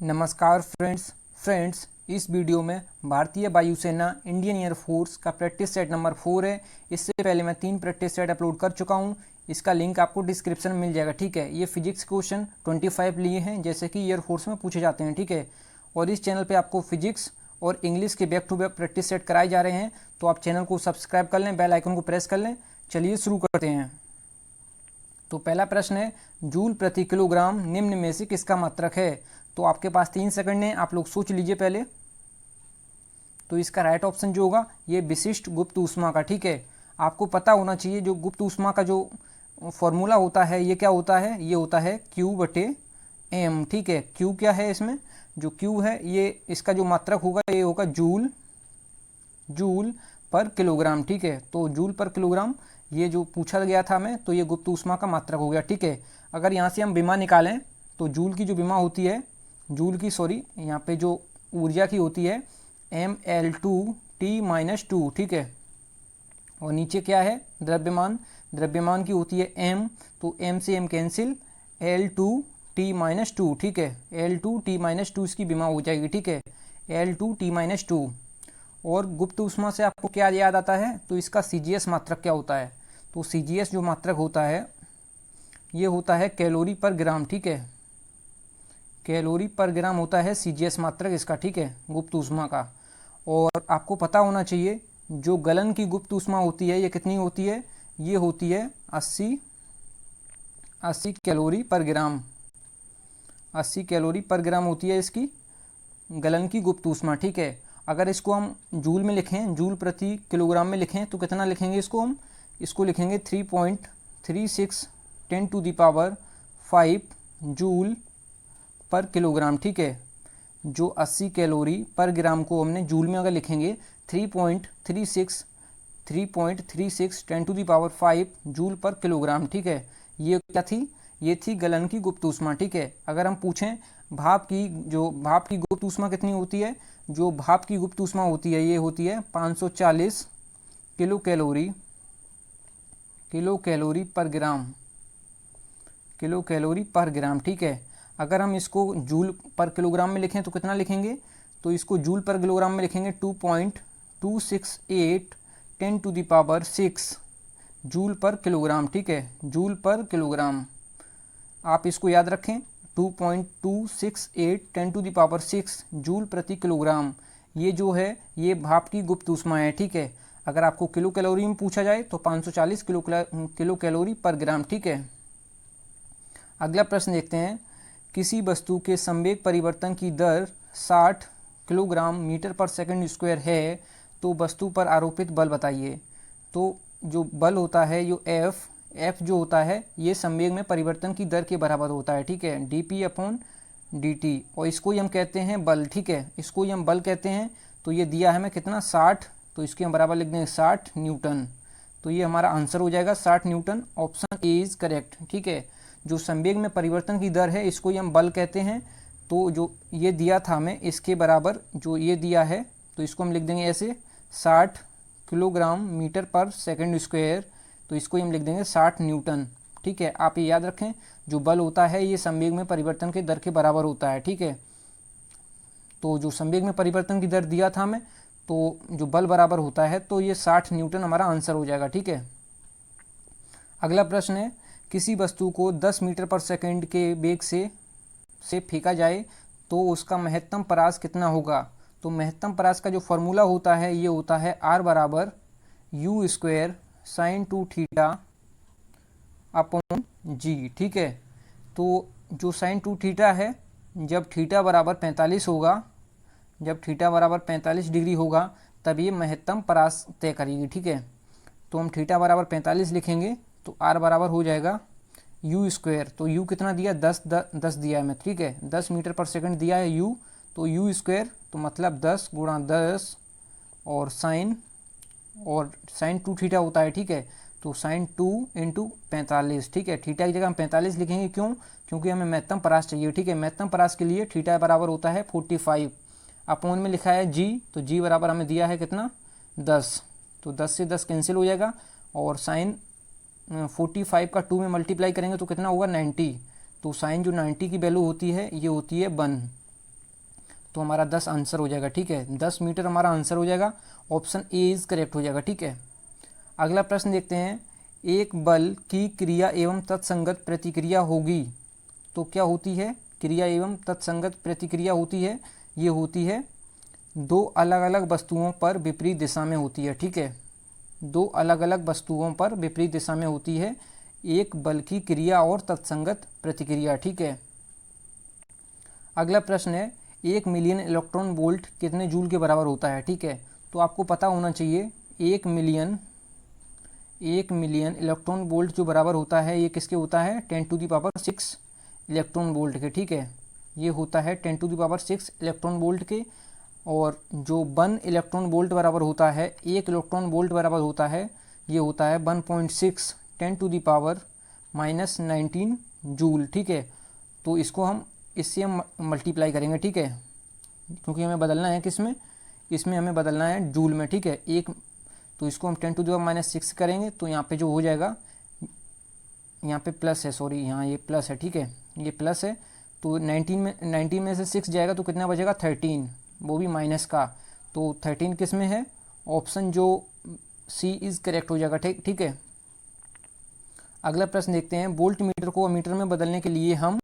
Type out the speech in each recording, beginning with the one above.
नमस्कार फ्रेंड्स इस वीडियो में भारतीय वायुसेना इंडियन एयरफोर्स का प्रैक्टिस सेट नंबर 4 है। इससे पहले मैं 3 प्रैक्टिस सेट अपलोड कर चुका हूं। इसका लिंक आपको डिस्क्रिप्शन में मिल जाएगा। ठीक है, ये फिजिक्स क्वेश्चन 25 लिए हैं जैसे कि एयरफोर्स में पूछे जाते हैं। ठीक है, और इस चैनल पे आपको फिजिक्स और इंग्लिश के back to back practice set कराए जा रहे हैं, तो आप चैनल को सब्सक्राइब कर लें, बेल आइकन को प्रेस कर लें। चलिए शुरू करते हैं। तो पहला प्रश्न है, जूल प्रति किलोग्राम निम्न में से किसका मात्रक है? तो आपके पास 3 सेकंड हैं, आप लोग सोच लीजिए पहले। तो इसका राइट ऑप्शन जो होगा ये विशिष्ट गुप्त ऊष्मा का। ठीक है, आपको पता होना चाहिए जो गुप्त ऊष्मा का जो फॉर्मूला होता है ये क्या होता है, ये होता है Q/m। ठीक है, Q क्या है, इसमें जो Q है ये इसका जो मात्रक होगा ये होगा जूल पर किलोग्राम। ठीक है, तो जूल पर किलोग्राम ये जो पूछा गया था हमें, तो ये गुप्त ऊष्मा का मात्रक हो गया। ठीक है, अगर यहाँ से हम विमा निकालें तो जूल की जो विमा होती है, यहाँ पे जो ऊर्जा की होती है Ml2T-2। ठीक है, और नीचे क्या है, द्रव्यमान की होती है m, तो m से m कैंसिल, L2T-2। ठीक है, L2T-2 इसकी विमा हो जाएगी। ठीक है, L2T-2। और गुप्त ऊष्मा से आपको क्या याद आता है, तो इसका CGS मात्रक क्या होता है? तो CGS जो मात्रक होता है ये होता है कैलोरी पर ग्राम। ठीक है, कैलोरी पर ग्राम होता है CGS मात्रक इसका। ठीक है, गुप्त ऊष्मा का। और आपको पता होना चाहिए जो गलन की गुप्त ऊष्मा होती है ये कितनी होती है, ये होती है 80 कैलोरी पर ग्राम। 80 कैलोरी पर ग्राम होती है इसकी गलन की गुप्त ऊष्मा। ठीक है, अगर इसको हम जूल में लिखें, जूल प्रति किलोग्राम में लिखें तो कितना लिखेंगे इसको हम? इसको लिखेंगे 3.36 10⁵ जूल पर किलोग्राम। ठीक है, जो 80 कैलोरी पर ग्राम को हमने जूल में अगर लिखेंगे 3.36 10⁵ जूल पर किलोग्राम। ठीक है, ये क्या थी, ये थी गलन की गुप्त ऊष्मा। ठीक है, अगर हम पूछें भाप की गुप्त ऊष्मा कितनी होती है, जो भाप की गुप्त ऊष्मा होती है ये होती है 540 किलो कैलोरी पर ग्राम। ठीक है, अगर हम इसको जूल पर किलोग्राम में लिखें तो कितना लिखेंगे, तो इसको जूल पर किलोग्राम में लिखेंगे 2.268 10⁶ जूल पर किलोग्राम। ठीक है, जूल पर किलोग्राम आप इसको याद रखें, 2.268 10⁶ जूल प्रति किलोग्राम। ये जो है ये भाप की गुप्त ऊष्मा है। ठीक है, अगर आपको किलो कैलोरी में पूछा जाए तो 540 किलो कैलोरी पर ग्राम। ठीक है, अगला प्रश्न देखते हैं, किसी वस्तु के संवेग परिवर्तन की दर 60 किलोग्राम मीटर पर सेकंड स्क्वायर है, तो वस्तु पर आरोपित बल बताइए। तो जो बल होता है यो F जो होता है ये संवेग में परिवर्तन की दर के बराबर होता है। ठीक है, dP/dt, और इसको ही हम कहते हैं बल। ठीक है, इसको ही हम बल कहते हैं। तो ये दिया है हमें कितना 60, तो इसके हम बराबर लिख देंगे 60 न्यूटन। तो ये हमारा आंसर हो जाएगा 60 Newton. Option A is correct. ठीक है, जो संवेग में परिवर्तन की दर है इसको ही हम बल कहते हैं। तो जो ये दिया था हमें इसके बराबर जो ये दिया है, तो इसको हम लिख देंगे ऐसे 60 किलोग्राम मीटर पर सेकंड स्क्वायर, तो इसको ही हम लिख देंगे 60 न्यूटन। ठीक है, आप ये याद रखें जो बल होता है ये संवेग में परिवर्तन के दर के बराबर होता है। ठीक है, तो जो संवेग में परिवर्तन की दर दिया था हमें, तो जो बल बराबर होता है तो ये 60 न्यूटन हमारा आंसर हो जाएगा। ठीक है, अगला प्रश्न है, किसी वस्तु को 10 मीटर पर सेकंड के वेग से फेंका जाए तो उसका महत्तम परास कितना होगा? तो महत्तम परास का जो फॉर्मूला होता है ये होता है R = U² sin 2θ upon G। ठीक है, तो जो sin 2θ है जब थीटा बराबर 45 होगा, जब थीटा बराबर 45 डिग्री होगा तब ये महत्तम परास तय करेगी। ठीक है, तो हम थीटा बराबर 45 लिखेंगे तो R बराबर हो जाएगा U²। तो U कितना दिया, 10 दिया है मैं। ठीक है, 10 मीटर पर सेकंड दिया है U, तो U², तो मतलब 10 × 10 और sin 2θ होता है। ठीक है, तो sin 2 × 45। ठीक है, थीटा की जगह हम 45 लिखेंगे, क्यों? क्योंकि हमें महत्तम परास चाहिए। ठीक है, महत्तम परास के लिए थीटा बराबर होता है 45, अपॉन में लिखा है G, तो G बराबर हमें दिया है कितना 10, तो 10 से 10 कैंसिल हो जाएगा, और sin 45 का 2 में मल्टीप्लाई करेंगे तो कितना होगा 90, तो साइन जो 90 की वैल्यू होती है ये होती है 1। तो हमारा 10 आंसर हो जाएगा, ठीक है। 10 मीटर हमारा आंसर हो जाएगा, ऑप्शन ए इज़ करेक्ट हो जाएगा, ठीक है। अगला प्रश्न देखते हैं, एक बल की क्रिया एवं तत्संगत प्रतिक्रिया होगी तो क्या होती है? क्रिया एवं तत्संगत प्रतिक्रिया होती है, ये होती है दो अलग अलग वस्तुओं पर विपरीत दिशा में होती है, ठीक है। दो अलग अलग वस्तुओं पर विपरीत दिशा में होती है एक बल की क्रिया और तत्संगत प्रतिक्रिया, ठीक है। अगला प्रश्न है, 1 मिलियन इलेक्ट्रॉन वोल्ट कितने जूल के बराबर होता है, ठीक है। तो आपको पता होना चाहिए 1 मिलियन इलेक्ट्रॉन वोल्ट जो बराबर होता है ये किसके होता है? 10⁶ इलेक्ट्रॉन वोल्ट के, ठीक है। ये होता है 10⁶ इलेक्ट्रॉन वोल्ट के। और जो 1 इलेक्ट्रॉन वोल्ट बराबर होता है, 1 इलेक्ट्रॉन वोल्ट बराबर होता है, ये होता है 1.6 10⁻⁻19 जूल, ठीक है। तो इससे हम मल्टीप्लाई करेंगे, ठीक है, क्योंकि हमें बदलना है किसमें? इसमें हमें बदलना है जूल में, ठीक है। तो इसको हम 10⁻⁻6 करेंगे तो यहाँ पे जो हो जाएगा, यहाँ पे प्लस है, सॉरी यहाँ ये प्लस है, ठीक है, ये प्लस है। तो 19 में से 6 जाएगा तो कितना बचेगा? 13, वो भी माइनस का। तो 13 किस में है? ऑप्शन जो सी इज़ करेक्ट हो जाएगा, ठीक है। अगला प्रश्न देखते हैं, वोल्ट मीटर को मीटर में बदलने के लिए हम,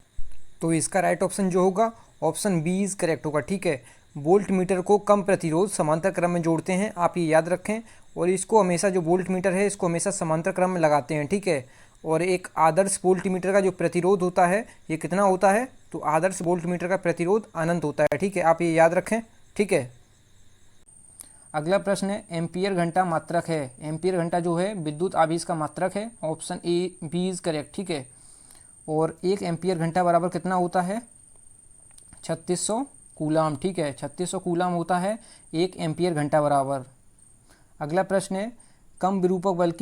तो इसका राइट ऑप्शन जो होगा ऑप्शन बी इज़ करेक्ट होगा, ठीक है। वोल्ट मीटर को कम प्रतिरोध समांतर क्रम में जोड़ते हैं, आप ये याद रखें। और इसको हमेशा, जो वोल्ट मीटर है इसको हमेशा समांतर क्रम में लगाते हैं, ठीक है। और एक आदर्श वोल्ट मीटर का जो प्रतिरोध होता है ये कितना होता है? तो आदर्श वोल्ट मीटर का प्रतिरोध अनंत होता है, ठीक है, आप ये याद रखें, ठीक है। अगला प्रश्न है, एम्पियर घंटा मात्रक है। एम्पियर घंटा जो है विद्युत आवेश का मात्रक है, option A B is correct, ठीक है। और 1 एम्पियर घंटा बराबर कितना होता है? 3600 कूलाम, ठीक है, 3600 कूलाम होता है 1 एम्पियर घंटा बराबर। अगला प्रश्न है, कम विरूपक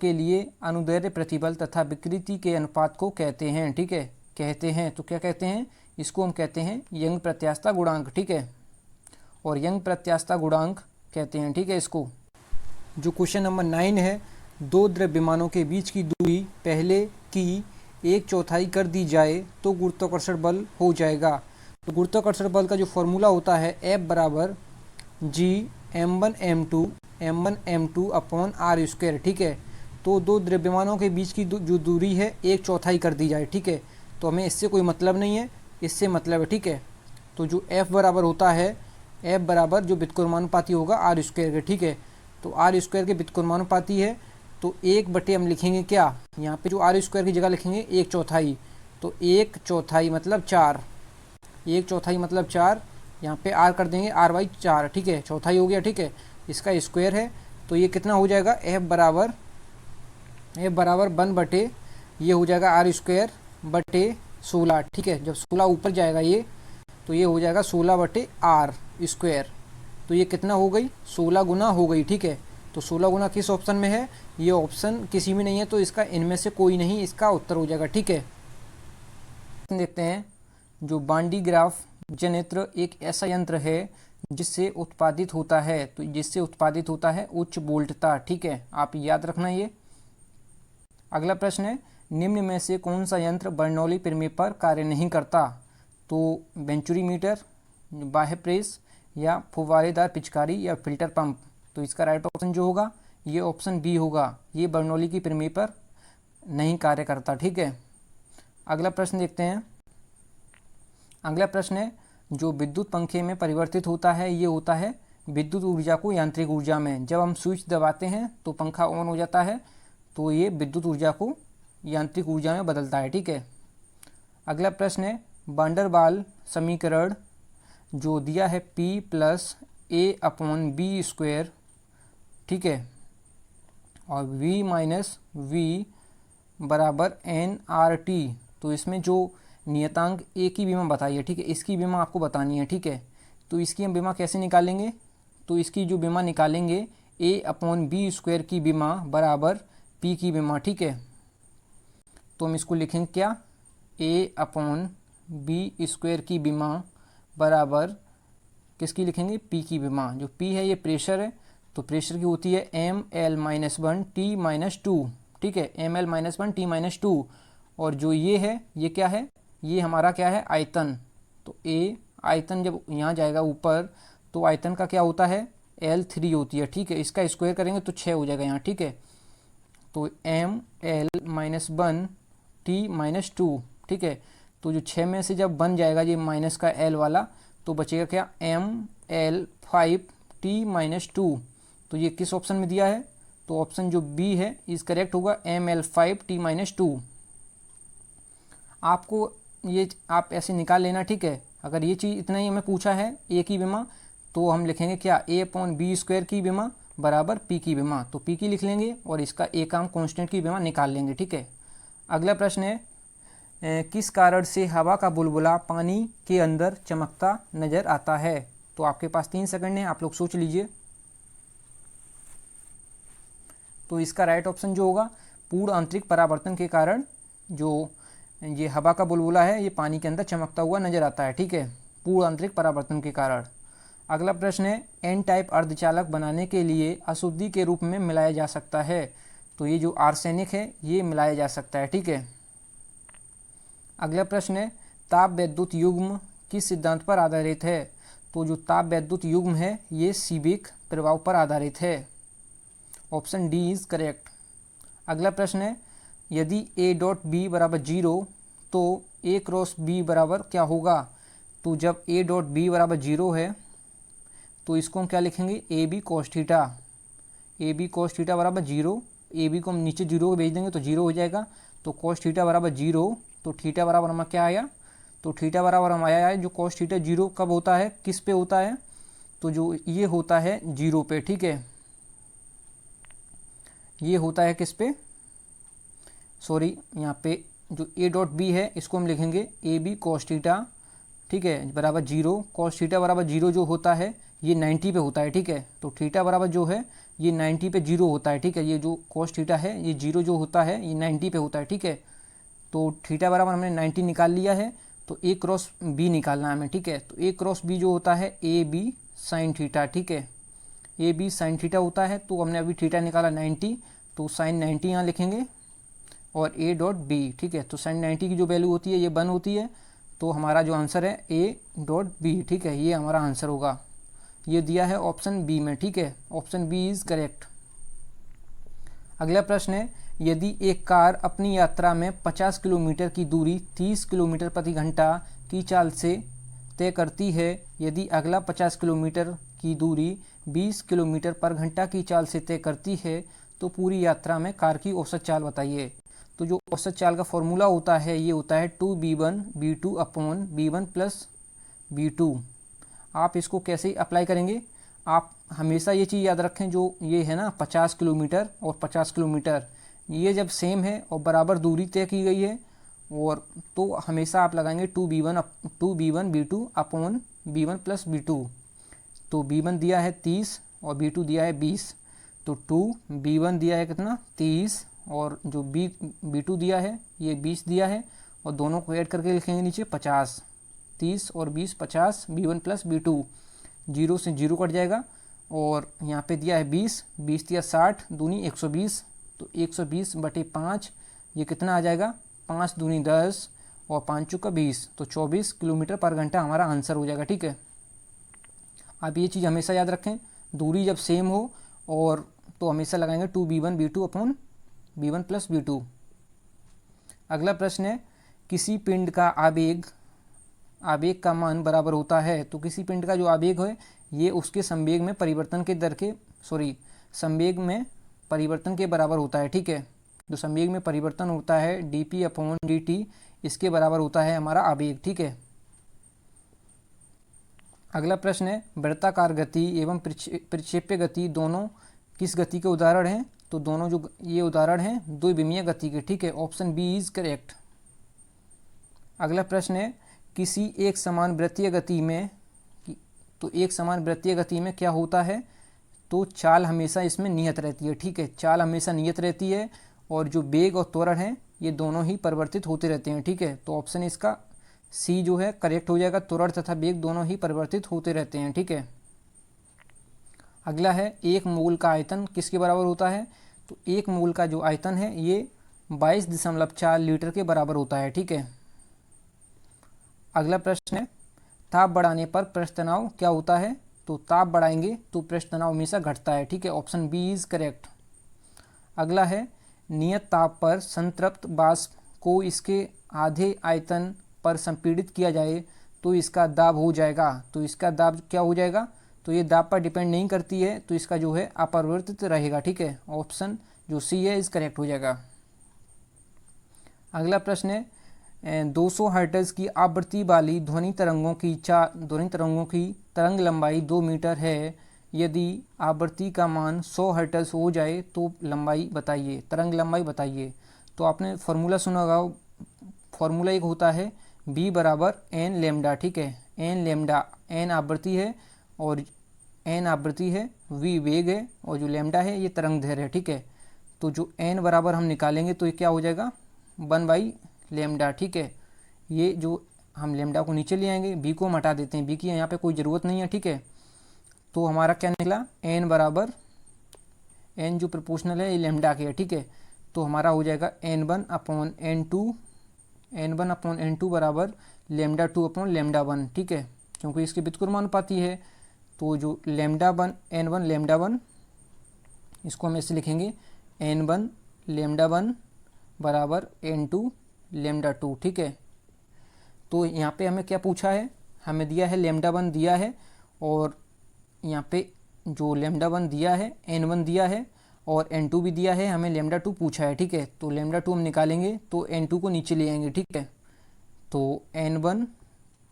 के लिए अनुदैर्ध्य प्रतिबल तथा विकृति के अनुपात को कहते हैं, ठीक है, कहते हैं। तो क्या कहते हैं? इसको हम कहते हैं यंग प्रत्यास्थता गुणांक, ठीक है। और यंग प्रत्यास्थता गुणांक कहते हैं, ठीक है, इसको। जो क्वेश्चन नंबर 9 है, दो द्रव्यमानों के बीच की दूरी पहले की 1/4 कर दी जाए तो गुरुत्वाकर्षण बल हो जाएगा। तो गुरुत्वाकर्षण बल का जो फॉर्मूला होता है F बराबर G m1m2 अपॉन r², ठीक है। तो दो द्रव्यमानों के बीच की जो दूरी है 1/4 कर दी जाए, ठीक है। तो हमें इससे कोई मतलब नहीं है, इससे मतलब है, ठीक है। तो जो F बराबर होता है, F बराबर जो व्युत्क्रमानुपाती होगा r² के, ठीक है। तो r² के व्युत्क्रमानुपाती है, तो 1/, हम लिखेंगे क्या यहाँ पे? जो r² की जगह लिखेंगे 1/4। तो 1/4 मतलब 4, 1/4 मतलब 4, यहाँ पे r कर देंगे r/4, ठीक है, चौथाई हो गया, ठीक है। इसका स्क्वायर है, तो ये कितना हो जाएगा? F बराबर 1/, ये हो जाएगा r²/16, ठीक है। जब 16 ऊपर जाएगा ये, तो ये हो जाएगा 16/r²। तो ये कितना हो गई? 16 गुना हो गई, ठीक है। तो 16 गुना किस ऑप्शन में है? ये ऑप्शन किसी में नहीं है, तो इसका इनमें से कोई नहीं इसका उत्तर हो जाएगा, ठीक है। देखते हैं, जो बांडी ग्राफ जनयंत्र एक ऐसा यंत्र है जिससे उत्पादित होता है उच्च वोल्टता, ठीक है, आप याद रखना ये। अगला प्रश्न है, निम्न में से कौन सा यंत्र बर्नौली प्रमेय पर कार्य नहीं करता? तो वेंचुरी मीटर, बाह्य प्रेस, या फुवारेदार पिचकारी, या फिल्टर पंप। तो इसका राइट ऑप्शन जो होगा ये ऑप्शन बी होगा, ये बर्नौली की प्रमेय पर नहीं कार्य करता, ठीक है। अगला प्रश्न देखते हैं। अगला प्रश्न है, जो विद्युत पंखे में परिवर्तित होता है ये होता है विद्युत ऊर्जा को यांत्रिक ऊर्जा में। जब हम स्विच दबाते हैं तो पंखा ऑन हो जाता है, तो ये विद्युत ऊर्जा को यांत्रिक ऊर्जा में बदलता है, ठीक है। अगला प्रश्न है, वान डेर वाल समीकरण जो दिया है P + A/b², ठीक है, और V - V बराबर nRT। तो इसमें जो नियतांक A की विमा बताई है, ठीक है, इसकी विमा आपको बतानी है, ठीक है। तो इसकी हम विमा कैसे निकालेंगे? तो इसकी जो विमा निकालेंगे A/b² की विमा बराबर P की विमा, ठीक है। तो हम इसको लिखेंगे क्या? A/b² की विमा बराबर किसकी लिखेंगे? P की विमा। जो P है ये प्रेशर है, तो प्रेशर की होती है ml-1 T-2, ठीक है, ml-1 T-2। और जो ये है ये क्या है? ये हमारा क्या है? आयतन। तो A आयतन जब यहाँ जाएगा ऊपर तो आयतन का क्या होता है, L3 होती है, ठीक है। इसका स्क्वायर करेंगे तो 6 हो जाएगा यहाँ, ठीक है। तो ml-1t-2, ठीक है। तो जो 6 में से जब बन जाएगा ये माइनस का L वाला तो बचेगा क्या, ml5t-2। तो ये किस ऑप्शन में दिया है, तो ऑप्शन जो बी है इस करेक्ट होगा, ml5t-2। आपको ये आप ऐसे निकाल लेना, ठीक है। अगर ये चीज़ इतना ही हमें पूछा है ए की विमा, तो हम लिखेंगे क्या, a/b² की विमा बराबर p की विमा, तो p की लिख लेंगे और इसका a का हम कांस्टेंट की विमा निकाल लेंगे, ठीक है। अगला प्रश्न है, किस कारण से हवा का बुलबुला पानी के अंदर चमकता नजर आता है। तो आपके पास 3 सेकंड है, आप लोग सोच लीजिए। तो इसका राइट ऑप्शन जो होगा, पूर्ण आंतरिक परावर्तन के कारण जो ये हवा का बुलबुला है ये पानी के अंदर चमकता हुआ नजर आता है, ठीक है, पूर्ण आंतरिक परावर्तन के कारण। अगला प्रश्न है, एन टाइप अर्धचालक बनाने के लिए अशुद्धि के रूप में मिलाया जा सकता है। तो ये जो आर्सेनिक है ये मिलाया जा सकता है, ठीक है। अगला प्रश्न है, ताप वैद्युत युग्म किस सिद्धांत पर आधारित है। तो जो ताप वैद्युत युग्म है ये सीबेक प्रभाव पर आधारित है, ऑप्शन डी इज करेक्ट। अगला प्रश्न है, यदि A.B बराबर 0 तो A×B बराबर क्या होगा। तो जब A.B बराबर 0 है तो इसको हम क्या लिखेंगे, AB cos theta. AB cos theta बराबर 0, AB को हम नीचे 0 को भेज देंगे तो 0 हो जाएगा। तो cos थीटा बराबर 0, तो थीटा बराबर हमारा क्या आया, तो थीटा बराबर हम आया है जो cos थीटा 0 कब होता है, किस पे होता है, तो जो ये होता है 0 पे, ठीक है। ये होता है किस पे, सॉरी यहाँ पे जो A.B है इसको हम लिखेंगे AB cos थीटा, ठीक है, बराबर 0। cos थीटा बराबर 0 जो होता है ये 90 पे होता है, ठीक है। तो थीटा बराबर जो है ये 90 पे 0 होता है, ठीक है। ये जो cos थीटा है ये 0 जो होता है ये 90 पे होता है, ठीक है। तो थीटा बराबर हमने 90 निकाल लिया है, तो A×B निकालना है हमें, ठीक है। तो A×B जो होता है AB sin थीटा, ठीक है, AB sin थीटा होता है। तो हमने अभी थीटा निकाला 90, तो sin 90 यहाँ लिखेंगे और A.B, ठीक है। तो sin 90 की जो वैल्यू होती है ये 1 होती है, तो हमारा जो आंसर है A.B, ठीक है, ये हमारा आंसर होगा। ये दिया है ऑप्शन बी में, ठीक है, ऑप्शन बी इज करेक्ट। अगला प्रश्न है, यदि एक कार अपनी यात्रा में 50 किलोमीटर की दूरी 30 किलोमीटर प्रति घंटा की चाल से तय करती है, यदि अगला 50 किलोमीटर की दूरी 20 किलोमीटर पर घंटा की चाल से तय करती है, तो पूरी यात्रा में कार की औसत चाल बताइए। तो जो औसत चाल का फॉर्मूला होता है ये होता है 2b1b2/b1 प्लस b2। आप इसको कैसे अप्लाई करेंगे, आप हमेशा ये चीज़ याद रखें, जो ये है ना 50 किलोमीटर और 50 किलोमीटर, ये जब सेम है और बराबर दूरी तय की गई है, और तो हमेशा आप लगाएंगे 2b1b2/b1 प्लस b2। तो b1 दिया है 30 और b2 दिया है 20, तो 2b1 दिया है कितना 30, और जो b2 दिया है ये 20 दिया है, और दोनों को ऐड करके लिखेंगे नीचे 50। 30 और 20 50, b1 प्लस b2, 0 से 0 कट जाएगा, और यहाँ पे दिया है 20, 20 दिया 60, दूनी 120, तो 120/5 ये कितना आ जाएगा, 5 दूनी 10 और 5 चौका 20, तो 24 किलोमीटर पर घंटा हमारा आंसर हो जाएगा, ठीक है। आप ये चीज़ हमेशा याद रखें, दूरी जब सेम हो और तो हमेशा लगाएंगे 2b1b2/b1 प्लस b2। अगला प्रश्न है, किसी पिंड का आवेग का मान बराबर होता है। तो किसी पिंड का जो आवेग है ये उसके संवेग में परिवर्तन के संवेग में परिवर्तन के बराबर होता है, ठीक है। जो संवेग में परिवर्तन होता है dp/dt, इसके बराबर होता है हमारा आवेग, ठीक है। अगला प्रश्न है, वृत्ताकार गति एवं प्रक्षेप्य गति दोनों किस गति के उदाहरण हैं। तो दोनों जो ये उदाहरण हैं द्विविमीय गति के, ठीक है, ऑप्शन बी इज करेक्ट। अगला प्रश्न है, किसी एक समान वृत्तीय गति में, तो एक समान वृत्तीय गति में क्या होता है, तो चाल हमेशा इसमें नियत रहती है, ठीक है, चाल हमेशा नियत रहती है, और जो वेग और त्वरण है ये दोनों ही परिवर्तित होते रहते हैं, ठीक है। तो ऑप्शन इसका सी जो है करेक्ट हो जाएगा, त्वरण तथा वेग दोनों ही परिवर्तित होते रहते हैं, ठीक है। अगला है, एक मोल का आयतन किसके बराबर होता है। तो एक मोल का जो आयतन है ये 22.4 लीटर के बराबर होता है, ठीक है। अगला प्रश्न है, ताप बढ़ाने पर पृष्ठ तनाव क्या होता है? तो ताप बढ़ाएंगे तो पृष्ठ तनाव हमेशा घटता है, ठीक है, ऑप्शन बी इज करेक्ट। अगला है नियत ताप पर संतृप्त वाष्प को इसके आधे आयतन पर संपीड़ित किया जाए तो इसका दाब हो जाएगा। तो इसका दाब क्या हो जाएगा? तो ये दाब पर डिपेंड नहीं करती है, तो इसका जो है अपरिवर्तित रहेगा, ठीक है, ऑप्शन जो सी है इस करेक्ट हो जाएगा। अगला प्रश्न है 200 हर्ट्ज की आवृत्ति वाली ध्वनि तरंगों की तरंग लंबाई 2 मीटर है। यदि आवृत्ति का मान 100 हर्ट्ज हो जाए तो लंबाई बताइए, तरंग लंबाई बताइए। तो आपने फॉर्मूला सुना होगा, फॉर्मूला एक होता है b बराबर एन लेमडा, ठीक है, एन लेमडा, एन आवृत्ति है और एन आवृत्ति है, v वेग है और जो लेमडा है ये तरंग दैर्घ्य है, ठीक है। तो जो एन बराबर हम निकालेंगे तो ये क्या हो जाएगा 1 बाई लेमडा, ठीक है। ये जो हम लेमडा को नीचे ले आएंगे, बी को हम हटा देते हैं, बी की यहाँ पे कोई ज़रूरत नहीं है, ठीक है। तो हमारा क्या निकला एन बराबर, एन जो प्रोपोर्शनल है ये लेमडा के है, ठीक है। तो हमारा हो जाएगा n1 अपॉन n2 बराबर लेमडा 2 अपॉन लेमडा 1, ठीक है, क्योंकि इसके व्युत्क्रमानुपाती है। तो जो लेमडा 1 n1 लेमडा 1 इसको हम ऐसे लिखेंगे n1 लेमडा 1 बराबर n2 लेमडा 2, ठीक है। तो यहाँ पे हमें क्या पूछा है, हमें दिया है लेमडा 1 दिया है और यहाँ पे जो लेमडा 1 दिया है n1 दिया है और n2 भी दिया है, हमें लेमडा 2 पूछा है, ठीक है। तो लेमडा 2 हम निकालेंगे तो n2 को नीचे ले आएंगे, ठीक है। तो n1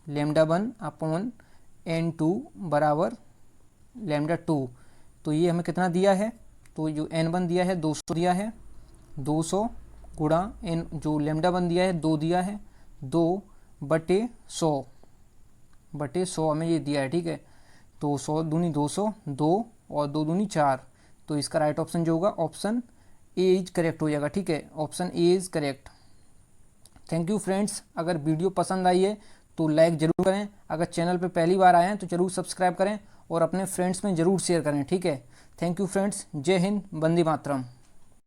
लेमडा 1 अपॉन n2 बराबर लेमडा 2। तो ये हमें कितना दिया है? तो जो n1 दिया है 200 दिया है, 200 गुणा n जो लेमडा 1 दिया है 2 दिया है, 2 बटे 100 हमें ये दिया है, ठीक है। तो 100 दूनी 200, 2 और 2 दूनी 4। तो इसका राइट ऑप्शन जो होगा ऑप्शन ए इज करेक्ट हो जाएगा, ठीक है, option A is correct. Thank you friends, अगर वीडियो पसंद आई है तो लाइक ज़रूर करें, अगर चैनल पे पहली बार आए हैं तो ज़रूर सब्सक्राइब करें और अपने फ्रेंड्स में ज़रूर शेयर करें, ठीक है। थैंक यू फ्रेंड्स, जय हिंद, वंदे मातरम।